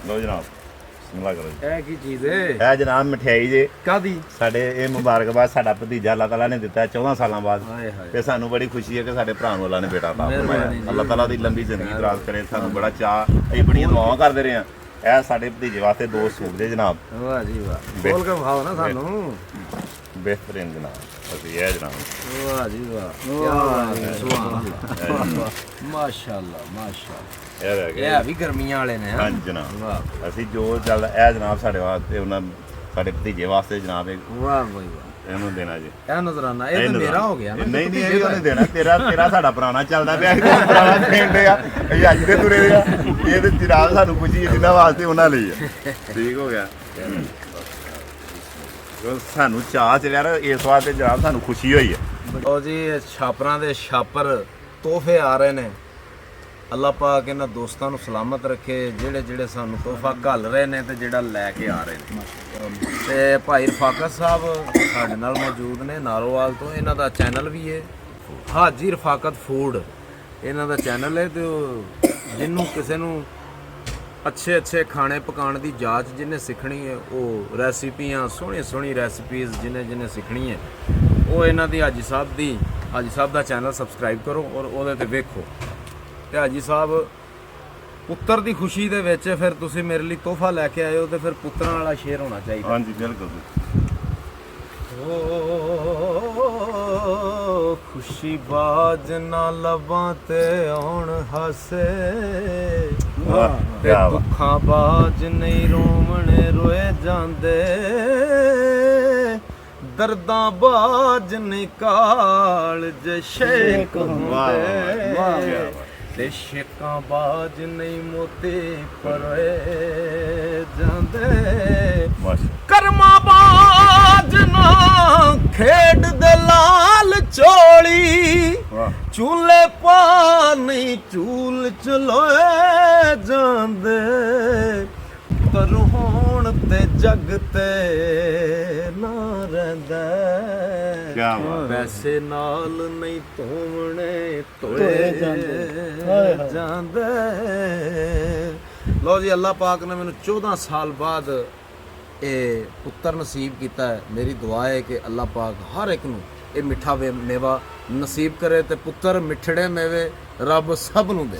ਲੋ ਜਨਾਬ ਬਿਸਮਿਲ੍ਲਾ ਕਰੋ ਜੀ। ਇਹ ਕੀ ਚੀਜ਼ ਹੈ? ਇਹ ਜਨਾਬ ਮਠਿਆਈ ਜੇ ਕਾਦੀ? ਸਾਡੇ ਇਹ ਮੁਬਾਰਕਬਾਦ ਸਾਡਾ ਭਤੀਜਾ ਅੱਲਾਹ ਤਾਲਾ ਨੇ ਦਿੱਤਾ 14 ਸਾਲਾਂ ਬਾਅਦ ਹਾਏ ਹਾਏ। ਤੇ ਸਾਨੂੰ ਬੜੀ ਖੁਸ਼ੀ ਹੈ ਕਿ ਸਾਡੇ ਭਰਾ ਨੂੰ ਅੱਲਾਹ ਨੇ ਬੇਟਾ ਅਤਾ ਮਿਹਰਬਾਨੀ ਫਰਮਾਇਆ। ਜੀ। ਅੱਲਾਹ ਤਾਲਾ ਦੀ ਲੰਬੀ ਜ਼ਿੰਦਗੀ ਦਰਾਜ਼ ਕਰੇ। ਸਾਨੂੰ ਬੜਾ ਚਾਅ, ਅਸੀਂ ਬੜੀਆਂ ਦੁਆਵਾਂ ਕਰਦੇ ਰਹੇ ਹਾਂ। ਇਹ ਸਾਡੇ ਭਤੀਜੇ ਵਾਸਤੇ 2 ਸੂਟ ਜੇ ਜਨਾਬ, ਵਾਹ ਜੀ ਵਾਹ। ਬੋਲ ਕੇ ਵਿਖਾਓ ਨਾ ਸਾਨੂੰ। ਬਿਹਤਰੀਨ ਜਨਾਬ। ਅਸੀਂ ਇਹ ਜਨਾਬ ਵਾਹ ਜੀ ਵਾਹ, ਕੀ ਬਾਤ ਹੈ, ਸੁਭਾਨ ਅੱਲਾਹ, ਮਾਸ਼ਾਅੱਲਾ ਮਾਸ਼ਾਅੱਲਾ। ਇਹ ਰਹਿ ਗਏ ਇਹ ਵੀ ਗਰਮੀਆਂ ਵਾਲੇ ਨੇ। ਹਾਂਜੀ ਜਨਾਬ। ਵਾਹ ਅਸੀਂ ਜੋ ਚੱਲਦਾ ਇਹ ਜਨਾਬ ਸਾਡੇ ਵਾਸਤੇ, ਉਹਨਾਂ ਸਾਡੇ ਭਤੀਜੇ ਵਾਸਤੇ ਜਨਾਬ ਇਹ ਵਾਹ ਬਾਈ ਵਾਹ। ਇਹਨੂੰ ਦੇਣਾ ਜੀ। ਇਹ ਨਜ਼ਰਾਨਾ ਇਹ ਤਾਂ ਮੇਰਾ ਹੋ ਗਿਆ ਨਾ। ਨਹੀਂ ਨਹੀਂ ਇਹ ਉਹਨੇ ਦੇਣਾ। ਤੇਰਾ ਸਾਡਾ ਪੁਰਾਣਾ ਚੱਲਦਾ ਪਿਆ, ਪੁਰਾਣਾ ਪਿੰਡ ਆ, ਇਹ ਅੱਜ ਦੇ ਤੁਰੇ ਆ। ਇਹ ਤੇ ਜਨਾਬ ਸਾਨੂੰ ਖੁਸ਼ੀ ਹੈ ਜਿਨ੍ਹਾਂ ਵਾਸਤੇ ਉਹਨਾਂ ਲਈ ਆ। ਠੀਕ ਹੋ ਗਿਆ। ਸਾਨੂੰ ਚਾਹ ਚ ਯਾਰ ਇਸ ਵਾਸਤੇ ਜਨਾਬ ਸਾਨੂੰ ਖੁਸ਼ੀ ਹੋਈ ਹੈ। ਉਹ ਜੀ ਛਾਪਰਾਂ ਦੇ ਛਾਪਰ ਤੋਹਫੇ ਆ ਰਹੇ ਨੇ। ਅੱਲਾਹ ਪਾਕ ਇਹਨਾਂ ਦੋਸਤਾਂ ਨੂੰ ਸਲਾਮਤ ਰੱਖੇ ਜਿਹੜੇ ਜਿਹੜੇ ਸਾਨੂੰ ਤੋਹਫਾ ਘੱਲ ਰਹੇ ਨੇ ਤੇ ਜਿਹੜਾ ਲੈ ਕੇ ਆ ਰਹੇ ਨੇ। ਤੇ ਭਾਈ ਰਫਾਕਤ ਸਾਹਿਬ ਸਾਡੇ ਨਾਲ ਮੌਜੂਦ ਨੇ ਨਾਰੋਵਾਲ ਤੋਂ। ਇਹਨਾਂ ਦਾ ਚੈਨਲ ਵੀ ਹੈ ਹਾਜੀ ਰਫਾਕਤ ਫੂਡ, ਇਹਨਾਂ ਦਾ ਚੈਨਲ ਹੈ। ਤੇ ਉਹ ਜਿਹਨੂੰ ਕਿਸੇ ਨੂੰ ਅੱਛੇ ਖਾਣੇ ਪਕਾਉਣ ਦੀ ਜਾਚ ਜਿਹਨੇ ਸਿੱਖਣੀ ਹੈ, ਉਹ ਰੈਸਿਪੀਆਂ ਸੋਹਣੀ ਰੈਸਿਪੀਜ਼ ਜਿਹਨੇ ਸਿੱਖਣੀ ਹੈ, ਉਹ ਇਹਨਾਂ ਦੀ ਹਾਜੀ ਸਾਹਿਬ ਦਾ ਚੈਨਲ ਸਬਸਕ੍ਰਾਈਬ ਕਰੋ ਔਰ ਉਹਦੇ ਤੇ ਵੇਖੋ। ਤੇ ਹਾਜੀ ਸਾਹਿਬ ਪੁੱਤਰ ਦੀ ਖੁਸ਼ੀ ਦੇ ਵਿੱਚ ਫਿਰ ਤੁਸੀਂ ਮੇਰੇ ਲਈ ਤੋਹਫਾ ਲੈ ਕੇ ਆਏ ਹੋ, ਤੇ ਫਿਰ ਪੁੱਤਰਾਂ ਵਾਲਾ ਸ਼ੇਰ ਹੋਣਾ ਚਾਹੀਦਾ। ਹਾਂਜੀ ਬਿਲਕੁਲ। ਖੁਸ਼ੀ ਬਾਜ ਨਾ ਲਬਾਂ ਤੇ ਆਉਣ ਹਾਸੇ, ਤੇ ਦੁੱਖਾਂ ਬਾਜ ਨਹੀਂ ਰੋਵਣੇ ਰੋਏ ਜਾਂਦੇ, ਦਰਦਾਂ ਬਾਜ ਨਹੀਂ ਕਾਲਜ ਸ਼ੇਕ ਹੁੰਦੇ, ਤੇ ਸ਼ੇਕਾਂ ਬਾਜ ਨਹੀਂ ਮੋਤੀ ਪਰੋਏ ਜਾਂਦੇ, ਕਰਮਾਂ ਬਾਜ ਨਾ ਖੇਡ ਦੇ ਲਾਲ ਚੋਲੀ, ਚੂਲੇ ਪਾ ਨਹੀਂ ਚੂਲ ਚਲੋਏ ਜਾਂਦੇ, ਤਰ ਹੋਣ ਤੇ ਜਗ ਤੇ ਨਾ ਰਹਿੰਦਾ, ਵੈਸੇ ਨਾਲ ਨਹੀਂ ਧੋਵਣੇ ਧੋਏ ਜਾਂਦੇ। ਲਓ ਜੀ, ਅੱਲਾਹ ਪਾਕ ਨੇ ਮੈਨੂੰ 14 ਸਾਲ ਬਾਅਦ ਇਹ ਪੁੱਤਰ ਨਸੀਬ ਕੀਤਾ ਹੈ। ਮੇਰੀ ਦੁਆ ਹੈ ਕਿ ਅੱਲਾਹ ਪਾਕ ਹਰ ਇੱਕ ਨੂੰ ਇਹ ਮਿੱਠਾ ਮੇਵਾ ਨਸੀਬ ਕਰੇ, ਤੇ ਪੁੱਤਰ ਮਿੱਠੜੇ ਮੇਵੇ ਰੱਬ ਸਭ ਨੂੰ ਦੇ।